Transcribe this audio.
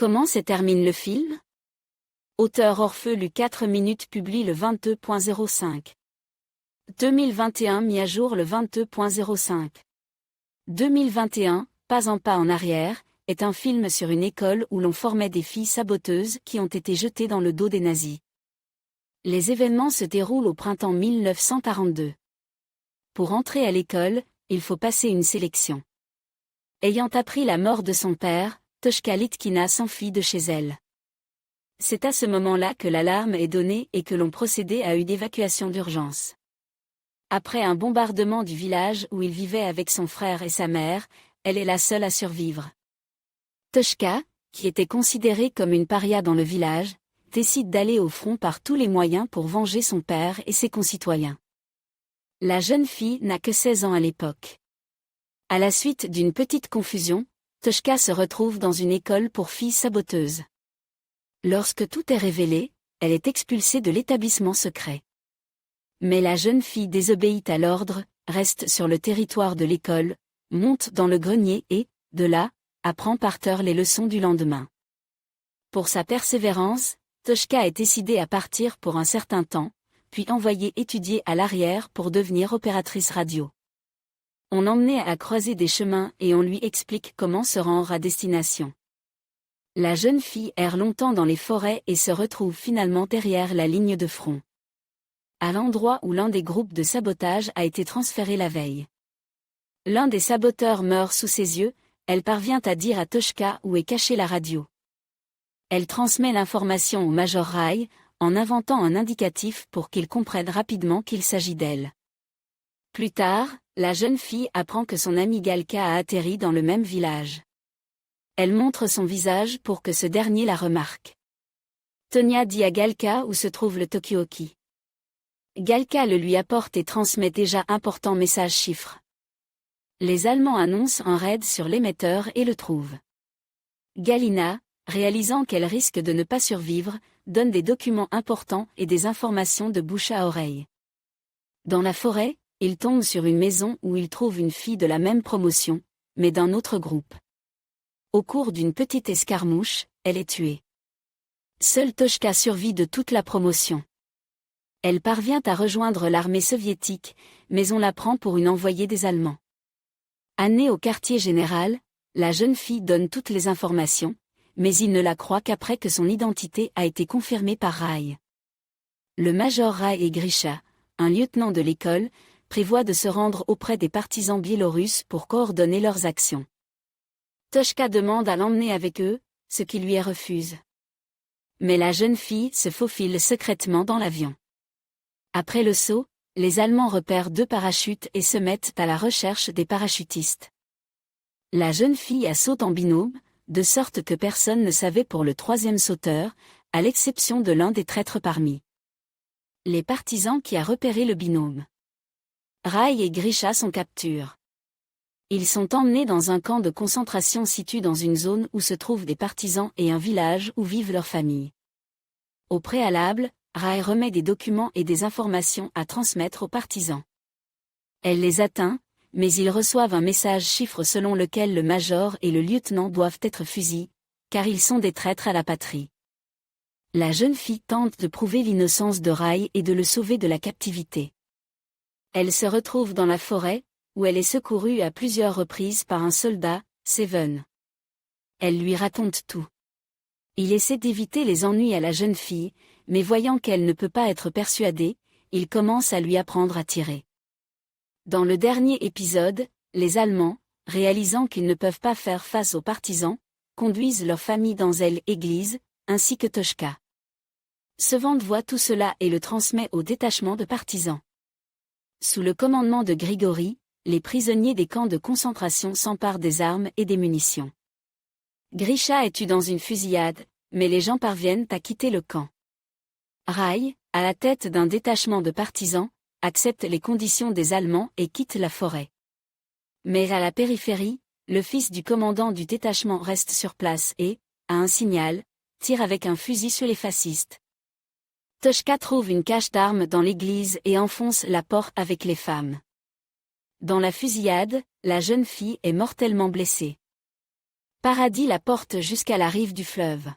Comment se termine le film? Auteur Orfeu 4 minutes publie le 22.05. 2021 mis à jour le 22.05. 2021, Pas un pas en arrière, est un film sur une école où l'on formait des filles saboteuses qui ont été jetées dans le dos des nazis. Les événements se déroulent au printemps 1942. Pour entrer à l'école, il faut passer une sélection. Ayant appris la mort de son père, Toshka Litkina s'enfuit de chez elle. C'est à ce moment-là que l'alarme est donnée et que l'on procédait à une évacuation d'urgence. Après un bombardement du village où il vivait avec son frère et sa mère, elle est la seule à survivre. Toshka, qui était considérée comme une paria dans le village, décide d'aller au front par tous les moyens pour venger son père et ses concitoyens. La jeune fille n'a que 16 ans à l'époque. À la suite d'une petite confusion, Toshka se retrouve dans une école pour filles saboteuses. Lorsque tout est révélé, elle est expulsée de l'établissement secret. Mais la jeune fille désobéit à l'ordre, reste sur le territoire de l'école, monte dans le grenier et, de là, apprend par cœur les leçons du lendemain. Pour sa persévérance, Toshka est décidée à partir pour un certain temps, puis envoyée étudier à l'arrière pour devenir opératrice radio. On l'emmenait à croiser des chemins et on lui explique comment se rendre à destination. La jeune fille erre longtemps dans les forêts et se retrouve finalement derrière la ligne de front. À l'endroit où l'un des groupes de sabotage a été transféré la veille. L'un des saboteurs meurt sous ses yeux, elle parvient à dire à Toshka où est cachée la radio. Elle transmet l'information au Major Rai, en inventant un indicatif pour qu'il comprenne rapidement qu'il s'agit d'elle. Plus tard, la jeune fille apprend que son ami Galka a atterri dans le même village. Elle montre son visage pour que ce dernier la remarque. Tonya dit à Galka où se trouve le Tokioki. Galka le lui apporte et transmet déjà important message chiffre. Les Allemands annoncent un raid sur l'émetteur et le trouvent. Galina, réalisant qu'elle risque de ne pas survivre, donne des documents importants et des informations de bouche à oreille. Dans la forêt, il tombe sur une maison où il trouve une fille de la même promotion, mais d'un autre groupe. Au cours d'une petite escarmouche, elle est tuée. Seule Toshka survit de toute la promotion. Elle parvient à rejoindre l'armée soviétique, mais on la prend pour une envoyée des Allemands. Amenée au quartier général, la jeune fille donne toutes les informations, mais il ne la croit qu'après que son identité a été confirmée par Rai. Le Major Rai et Grisha, un lieutenant de l'école, prévoient de se rendre auprès des partisans biélorusses pour coordonner leurs actions. Toshka demande à l'emmener avec eux, ce qui lui est refusé. Mais la jeune fille se faufile secrètement dans l'avion. Après le saut, les Allemands repèrent 2 parachutes et se mettent à la recherche des parachutistes. La jeune fille saute en binôme, de sorte que personne ne savait pour le 3e sauteur, à l'exception de l'un des traîtres parmi les partisans qui a repéré le binôme. Rai et Grisha sont capturés. Ils sont emmenés dans un camp de concentration situé dans une zone où se trouvent des partisans et un village où vivent leurs familles. Au préalable, Rai remet des documents et des informations à transmettre aux partisans. Elle les atteint, mais ils reçoivent un message chiffre selon lequel le major et le lieutenant doivent être fusillés, car ils sont des traîtres à la patrie. La jeune fille tente de prouver l'innocence de Rai et de le sauver de la captivité. Elle se retrouve dans la forêt, où elle est secourue à plusieurs reprises par un soldat, Seven. Elle lui raconte tout. Il essaie d'éviter les ennuis à la jeune fille, mais voyant qu'elle ne peut pas être persuadée, il commence à lui apprendre à tirer. Dans le dernier épisode, les Allemands, réalisant qu'ils ne peuvent pas faire face aux partisans, conduisent leur famille dans l'église, ainsi que Toshka. Sevand voit tout cela et le transmet au détachement de partisans. Sous le commandement de Grigori, les prisonniers des camps de concentration s'emparent des armes et des munitions. Grisha est tué dans une fusillade, mais les gens parviennent à quitter le camp. Rai, à la tête d'un détachement de partisans, accepte les conditions des Allemands et quitte la forêt. Mais à la périphérie, le fils du commandant du détachement reste sur place et, à un signal, tire avec un fusil sur les fascistes. Toshka trouve une cache d'armes dans l'église et enfonce la porte avec les femmes. Dans la fusillade, la jeune fille est mortellement blessée. Paradis la porte jusqu'à la rive du fleuve.